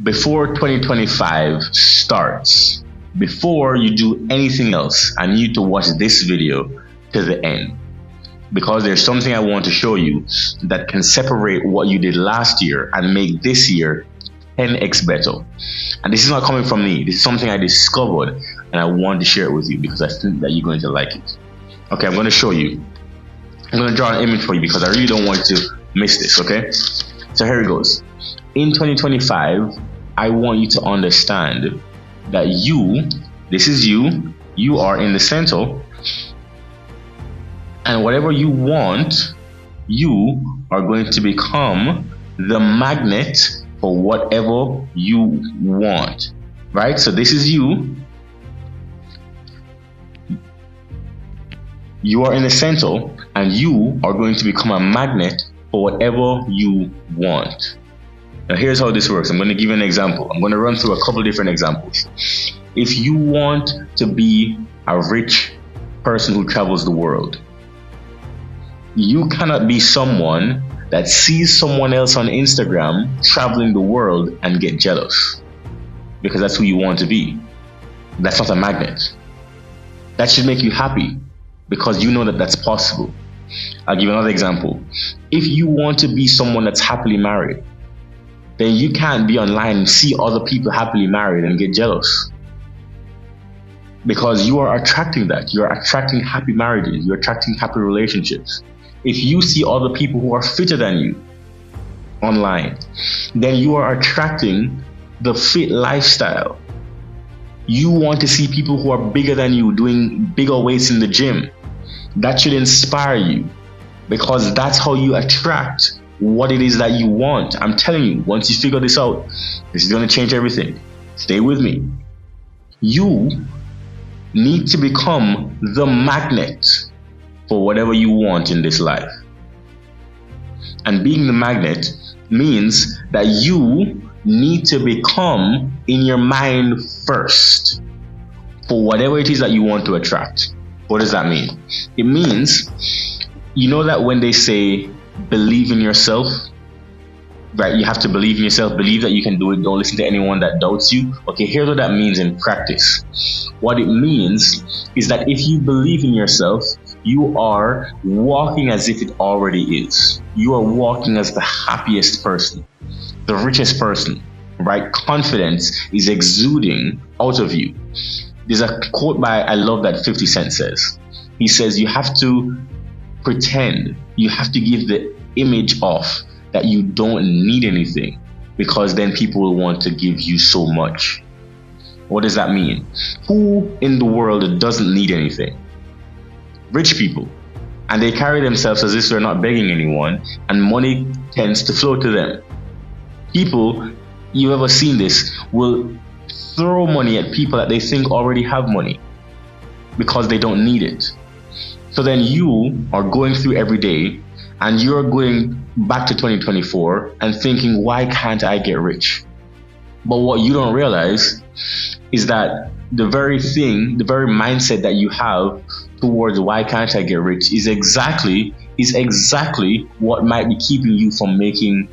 before 2025 starts, before you do anything else, I need you to watch this video to the end, because there's something I want to show you that can separate what you did last year and make this year 10x better. And this is not coming from me. This is something I discovered and I want to share it with you because I think that you're going to like it. Okay, I'm going to show you. I'm going to draw an image for you because I really don't want you to miss this, okay? So here it goes. In 2025, I want you to understand that this is you are in the center, and whatever you want, you are going to become the magnet for whatever you want, right? So this is you. You are in the center, and you are going to become a magnet for whatever you want. Now here's how this works. I'm going to give you an example. I'm going to run through a couple different examples. If you want to be a rich person who travels the world, you cannot be someone that sees someone else on Instagram traveling the world and get jealous, because that's who you want to be. That's not a magnet. That should make you happy because you know that that's possible. I'll give you another example. If you want to be someone that's happily married, then you can't be online and see other people happily married and get jealous, because you are attracting that. You're attracting happy marriages. You're attracting happy relationships. If you see other people who are fitter than you online, then you are attracting the fit lifestyle. You want to see people who are bigger than you doing bigger weights in the gym. That should inspire you, because that's how you attract what it is that you want. I'm telling you, once you figure this out, this is going to change everything. Stay with me. You need to become the magnet for whatever you want in this life. And being the magnet means that you need to become in your mind first for whatever it is that you want to attract. What does that mean? It means, you know that when they say believe in yourself, right? You have to believe in yourself, believe that you can do it, don't listen to anyone that doubts you. Okay, here's what that means in practice. What it means is that if you believe in yourself, you are walking as if it already is. You are walking as the happiest person, the richest person, right? Confidence is exuding out of you. There's a quote by, I love that 50 Cent says. He says, you have to pretend, you have to give the image off that you don't need anything, because then people will want to give you so much. What does that mean? Who in the world doesn't need anything? Rich people. And they carry themselves as if they're not begging anyone, and money tends to flow to them. People, you've ever seen this, will throw money at people that they think already have money because they don't need it. So then you are going through every day and you're going back to 2024 and thinking, why can't I get rich? But what you don't realize is that the very mindset that you have towards why can't I get rich is exactly what might be keeping you from making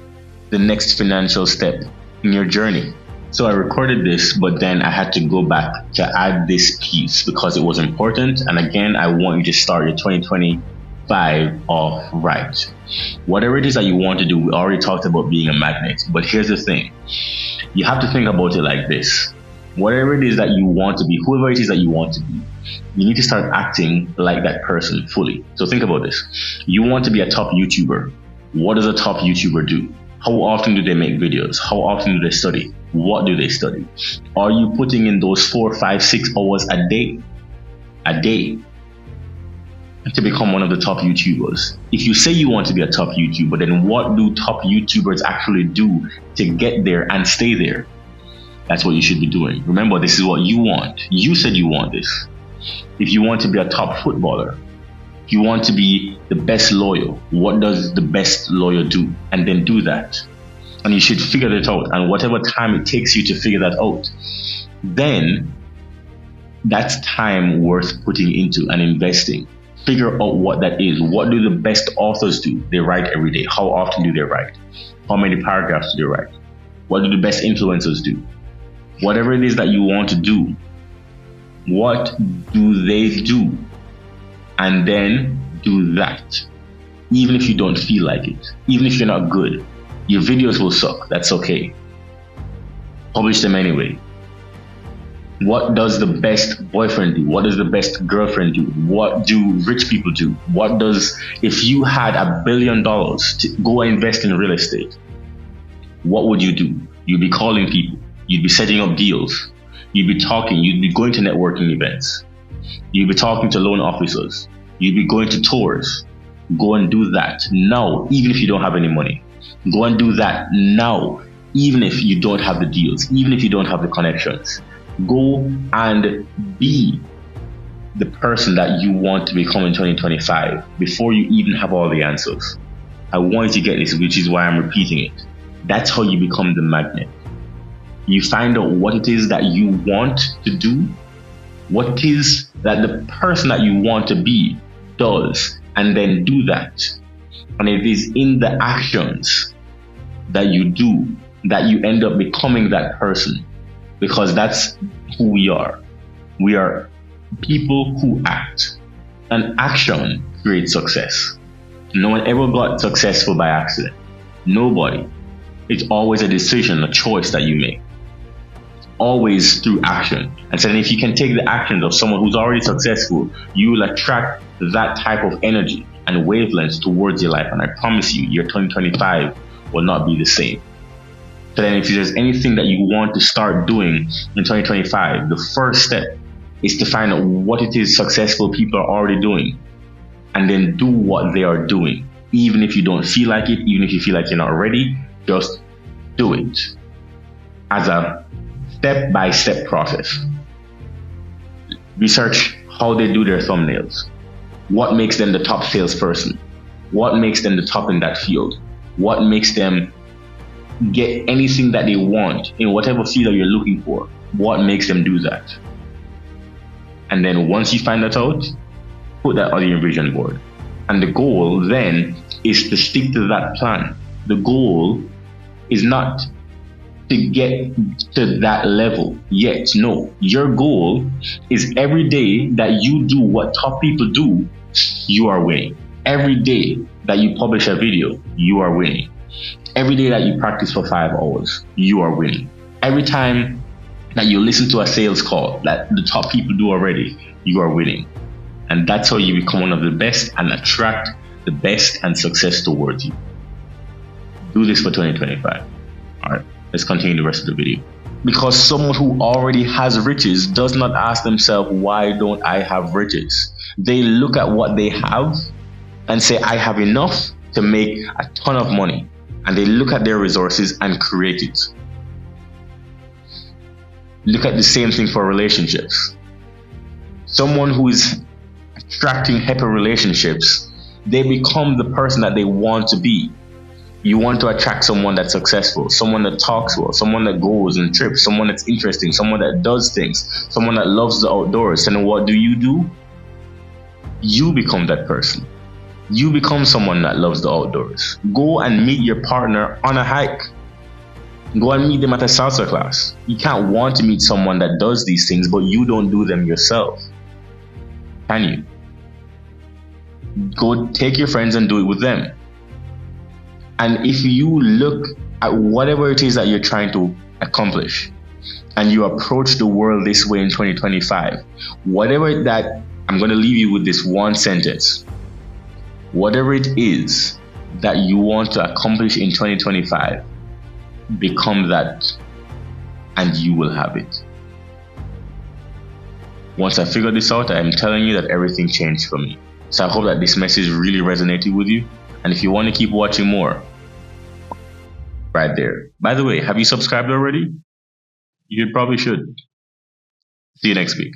the next financial step in your journey. So I recorded this, but then I had to go back to add this piece because it was important. And again, I want you to start your 2025 off right. Whatever it is that you want to do, we already talked about being a magnet, but here's the thing. You have to think about it like this. Whatever it is that you want to be, whoever it is that you want to be, you need to start acting like that person fully. So think about this. You want to be a top YouTuber. What does a top YouTuber do? How often do they make videos? How often do they study? What do they study? Are you putting in those 4, 5, 6 hours a day to become one of the top YouTubers? If you say you want to be a top YouTuber, then what do top YouTubers actually do to get there and stay there? That's what you should be doing. Remember, this is what you want. You said you want this. If you want to be a top footballer, if you want to be the best lawyer, what does the best lawyer do? And then do that. And you should figure it out. And whatever time it takes you to figure that out, then that's time worth putting into and investing. Figure out what that is. What do the best authors do? They write every day. How often do they write? How many paragraphs do they write? What do the best influencers do? Whatever it is that you want to do, what do they do? And then do that. Even if you don't feel like it, even if you're not good, your videos will suck. That's okay. Publish them anyway. What does the best boyfriend do? What does the best girlfriend do? What do rich people do? If you had $1 billion to go invest in real estate, what would you do? You'd be calling people. You'd be setting up deals. You'd be talking. You'd be going to networking events. You'd be talking to loan officers. You'd be going to tours. Go and do that now, even if you don't have any money. Go and do that now, even if you don't have the deals, even if you don't have the connections. Go and be the person that you want to become in 2025 before you even have all the answers. I want you to get this, which is why I'm repeating it. That's how you become the magnet. You find out what it is that you want to do, what it is that the person that you want to be does, and then do that. And it is in the actions that you do that you end up becoming that person, because that's who we are. We are people who act, and action creates success. No one ever got successful by accident. Nobody. It's always a decision, a choice that you make. Always through action. And so then if you can take the actions of someone who's already successful, you will attract that type of energy and wavelengths towards your life. And I promise you, your 2025 will not be the same. So then if there's anything that you want to start doing in 2025, the first step is to find out what it is successful people are already doing, and then do what they are doing. Even if you don't feel like it, even if you feel like you're not ready, just do it as a step-by-step process. Research how they do their thumbnails. What makes them the top salesperson? What makes them the top in that field? What makes them get anything that they want in whatever field that you're looking for? What makes them do that? And then once you find that out, put that on your vision board. And the goal then is to stick to that plan. The goal is not to get to that level yet. No, your goal is every day that you do what top people do, you are winning. Every day that you publish a video, you are winning. Every day that you practice for 5 hours, you are winning. Every time that you listen to a sales call that the top people do already, you are winning. And that's how you become one of the best and attract the best and success towards you. Do this for 2025. All right, let's continue the rest of the video. Because someone who already has riches does not ask themselves, why don't I have riches? They look at what they have and say, I have enough to make a ton of money. And they look at their resources and create it. Look at the same thing for relationships. Someone who is attracting happy relationships, they become the person that they want to be. You want to attract someone that's successful, someone that talks well, someone that goes and trips, someone that's interesting, someone that does things, someone that loves the outdoors. And what do? You become that person. You become someone that loves the outdoors. Go and meet your partner on a hike. Go and meet them at a salsa class. You can't want to meet someone that does these things, but you don't do them yourself. Can you? Go take your friends and do it with them. And if you look at whatever it is that you're trying to accomplish, and you approach the world this way in 2025, whatever that, I'm going to leave you with this one sentence. Whatever it is that you want to accomplish in 2025, become that, and you will have it. Once I figured this out, I'm telling you that everything changed for me. So I hope that this message really resonated with you. And if you want to keep watching more, right there. By the way, have you subscribed already? You probably should. See you next week.